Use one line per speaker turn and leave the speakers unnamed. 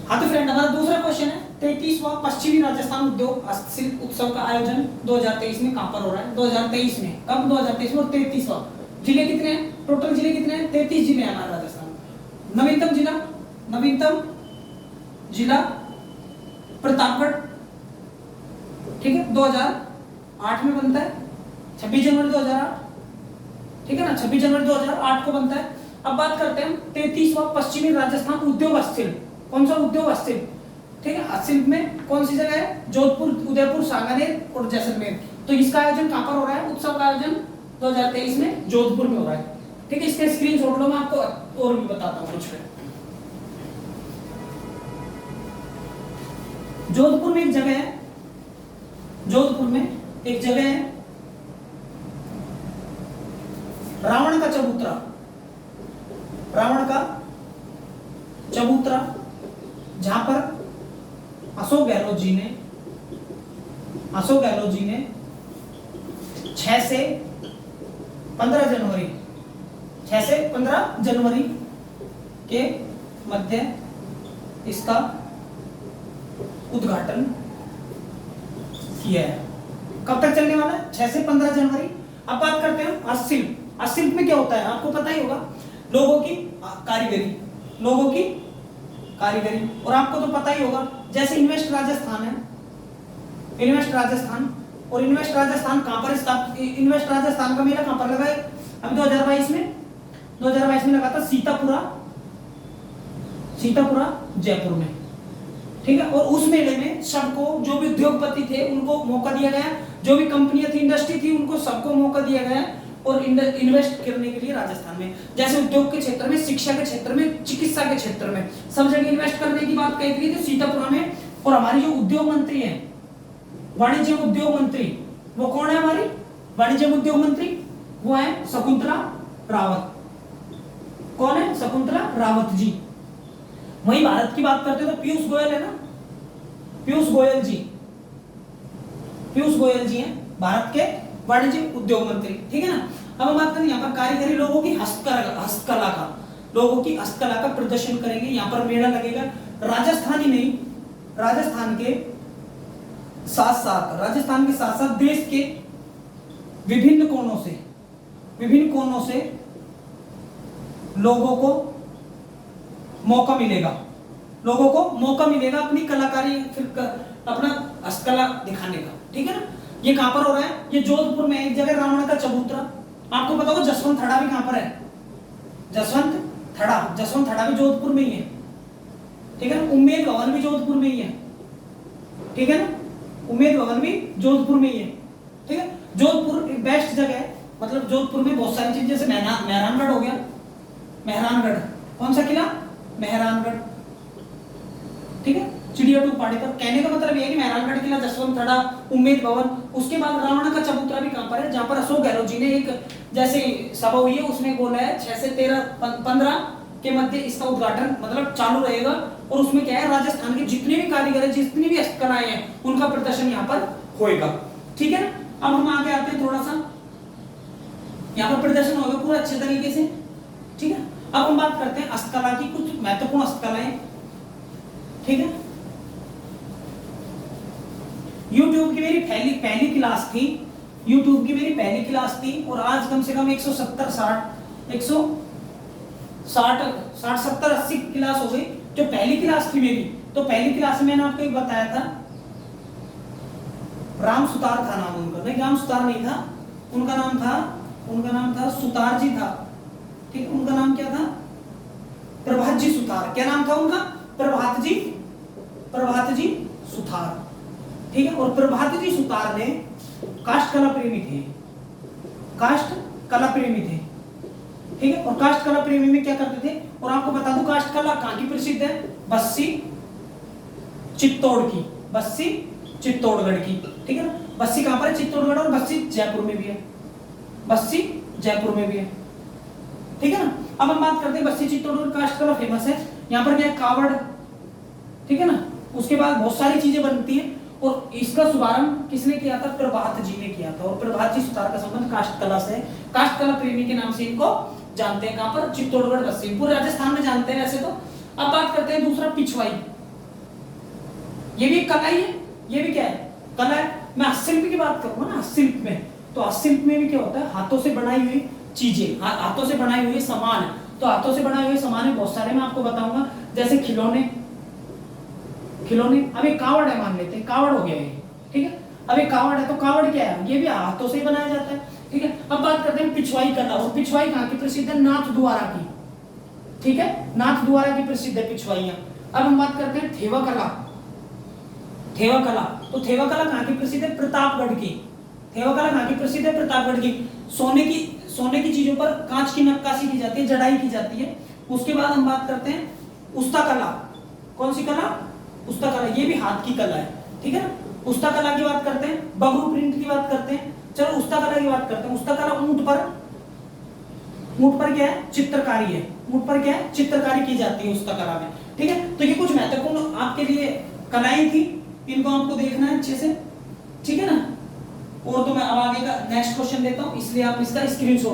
हाँ तो फ्रेंड हमारा दूसरा क्वेश्चन है 33वां पश्चिमी राजस्थान उद्योग हस्तशिल्प उत्सव का आयोजन 2023 में कहां पर हो रहा है? 2023 में। कब? 2023 में। और 33वां। जिले कितने हैं? टोटल जिले कितने हैं? 33 जिले हैं हमारे राजस्थान में। नवीनतम जिला प्रतापगढ़, ठीक है, 2008 में बनता है, 26 जनवरी 2008, ठीक है ना, 26 जनवरी 2008 को बनता है। अब बात करते हैं 33वां पश्चिमी राजस्थान उद्योग हस्तशिल्प। कौन सा उद्योग हस्तशिल्प? ठीक है, हस्तशिल्प में कौन सी जगह है? जोधपुर, उदयपुर, सांगानेर और जैसलमेर। तो इसका आयोजन कहां पर हो रहा है? उत्सव का आयोजन 2023 में जोधपुर में हो रहा है। ठीक है, इसके स्क्रीनशॉट लो, मैं आपको और भी बताता हूं कुछ। जोधपुर में एक जगह है, जोधपुर में एक जगह है रावण का चबूतरा, रावण का चबूतरा, जहां पर अशोक गहलोत जी ने 6 से 15 जनवरी 6 से 15 जनवरी के मध्य इसका उद्घाटन किया है। कब तक चलने वाला है? 6 से 15 जनवरी। अब बात करते हैं हस्तशिल्प। हस्तशिल्प में क्या होता है आपको पता ही होगा, लोगों की कारीगरी, लोगों की कारीगरी। और आपको तो पता ही होगा, जैसे इन्वेस्ट राजस्थान है, इन्वेस्ट राजस्थान, और इन्वेस्ट राजस्थान कहां पर स्थापित? इन्वेस्ट राजस्थान का मेला कहां पर लगा है? अभी 2022 में लगा था सीतापुरा जयपुर में, ठीक है। और उस मेले में सबको, जो भी उद्योगपति थे उनको मौका दिया गया, जो भी कंपनियां थी, इंडस्ट्री थी, उनको सबको मौका दिया गया और इन्वेस्ट करने के लिए राजस्थान में। जैसे उद्योग के क्षेत्र में, शिक्षा के क्षेत्र में, चिकित्सा के क्षेत्र में, सब जगह इन्वेस्ट करने की बात कही गई थी सीतापुरा में। और हमारी जो उद्योग मंत्री है, वाणिज्य उद्योग मंत्री, वो कौन है? हमारी वाणिज्य उद्योग मंत्री वो है शकुंतला रावत। कौन है? शकुंतला रावत जी। वही भारत की बात करते हो तो पीयूष गोयल है ना, पीयूष गोयल जी हैं भारत के वाणिज्य उद्योग मंत्री, ठीक है ना। अब हम बात करें यहाँ पर कारीगरी, लोगों की हस्तकला का, लोगों की हस्तकला का प्रदर्शन करेंगे। यहाँ पर मेला लगेगा। राजस्थान ही नहीं, राजस्थान के साथ साथ देश के विभिन्न कोनों से लोगों को मौका मिलेगा अपनी कलाकारी, अपना हस्तकला दिखाने का, ठीक है ना। ये कहां पर हो रहा है? ये जोधपुर में एक जगह रावण का चबूतरा। आपको पता होगा जसवंत थड़ा भी कहां पर है? जसवंत थड़ा भी जोधपुर में ही है, ठीक है ना। उम्मेद भवन भी जोधपुर में ही है, ठीक है ना, उम्मेद भवन भी जोधपुर में ही है, ठीक है। जोधपुर एक बेस्ट जगह है, मतलब जोधपुर में बहुत सारी चीजें, जैसे मेहरानगढ़ हो गया, मेहरानगढ़, कौन सा किला? मेहरानगढ़, ठीक है। चिड़िया टू पार्टी पर, कहने का मतलब ये है कि मेहरानगढ़ किला, जसवंत थड़ा, उम्मेद भवन। उसके बाद रावण का चबूतरा भी कहां पर है? जहां पर अशोक गहलोत जी ने एक, जैसे सभा हुई है उसमें बोला है 6 से 15 के मध्य इसका उद्घाटन मतलब चालू रहेगा। और उसमें क्या है? राजस्थान के जितने भी कारीगर है, जितनी भी हस्तकलाएं हैं, उनका प्रदर्शन यहाँ पर होएगा, ठीक है ना। अब हम आगे आते हैं, थोड़ा सा यहाँ पर प्रदर्शन होगा पूरा अच्छे तरीके से, ठीक है। अब हम बात करते हैं हस्तकला की, कुछ महत्वपूर्ण हस्तकलाएं, ठीक है। YouTube की मेरी पहली क्लास थी, YouTube की मेरी पहली क्लास थी, और आज कम से कम 170 60 70 80 क्लास हो गई। जो पहली क्लास थी मेरी, तो पहली क्लास में मैंने आपको एक बताया था, राम सुतार था नाम उनका, नहीं राम सुतार नहीं था, उनका नाम था सुतार जी था, ठीक। उनका नाम क्या था? प्रभात जी सुतार। क्या नाम था उनका? प्रभात जी सुतार, ठीक है। और प्रभात जी सुतार ने काष्ठ कला प्रेमी थे, ठीक है। और काष्ठ कला प्रेमी में क्या करते थे? और आपको बता दूं काष्ठ कला कहां की प्रसिद्ध है? बस्सी चित्तौड़गढ़ की, ठीक है ना। बस्सी कहां पर है? चित्तौड़गढ़। और बस्सी जयपुर में भी है, ठीक है ना। अब हम बात करते हैं बस्सी चित्तौड़गढ़ काष्ठ कला फेमस है। यहाँ पर क्या है? कावड़, ठीक है ना। उसके बाद बहुत सारी चीजें बनती हैं, और इसका शुभारंभ किसने किया था? प्रभात जी ने किया था। और प्रभात जी सुतार का संबंध काष्ठ कला से, काष्ठ कला प्रेमी के नाम से इनको जानते हैं। कहां पर? चित्तौड़गढ़, बस्सी, पूरे राजस्थान में जानते हैं वैसे तो। अब बात करते हैं दूसरा पिछवाई। ये भी एक कला ही है, ये भी क्या है, कला है। मैं हस्तशिल्प की बात करूंगा ना, हस्तशिल्प में, तो हस्तशिल्प में भी क्या होता है, हाथों से बनाई हुई चीजें, हाथों से बनाए हुए सामान। तो हाथों से बनाए हुए सामान है बहुत सारे, मैं आपको बताऊंगा, जैसे खिलौने, खिलौने। अब एक कावड़ है, मान लेते हैं कावड़ हो गया ये, ठीक है। अब एक कावड़ है, तो कावड़ क्या है, ये भी हाथों से ही बनाया जाता है, ठीक है। अब बात करते हैं पिछवाई कला, और पिछवाई कहाँ की प्रसिद्ध है, नाथ द्वारा की, ठीक है, नाथ द्वारा की प्रसिद्ध है पिछवाइयां। अब हम बात करते हैं थेवा कला, थेवा कला, तो थेवा कला कहाँ की प्रसिद्ध है, प्रतापगढ़ की। थेवा कला कहाँ की प्रसिद्ध है, प्रतापगढ़ की। सोने की चीजों पर कांच की नक्काशी की जाती है, जड़ाई की जाती है। उसके बाद हम बात करते हैं उस्ता कला, कौन सी कला, उस्ता कला, ये भी हाथ की कला है, ठीक है ना। उस्ता कला की बात करते हैं, बगरू प्रिंट की बात करते हैं। चलो उस्ता कला की बात करते हैं। उस्ता कला ऊंट पर क्या है, चित्रकारी है, ऊंट पर क्या है, चित्रकारी की जाती है उस्ता कला में, ठीक है। तो ये कुछ महत्वपूर्ण आपके लिए कलाएं थी, इनको आपको देखना है अच्छे से, ठीक है ना। और तो मैं अब आगे का नेक्स्ट क्वेश्चन देता हूं, इसलिए आप इसका स्क्रीनशॉट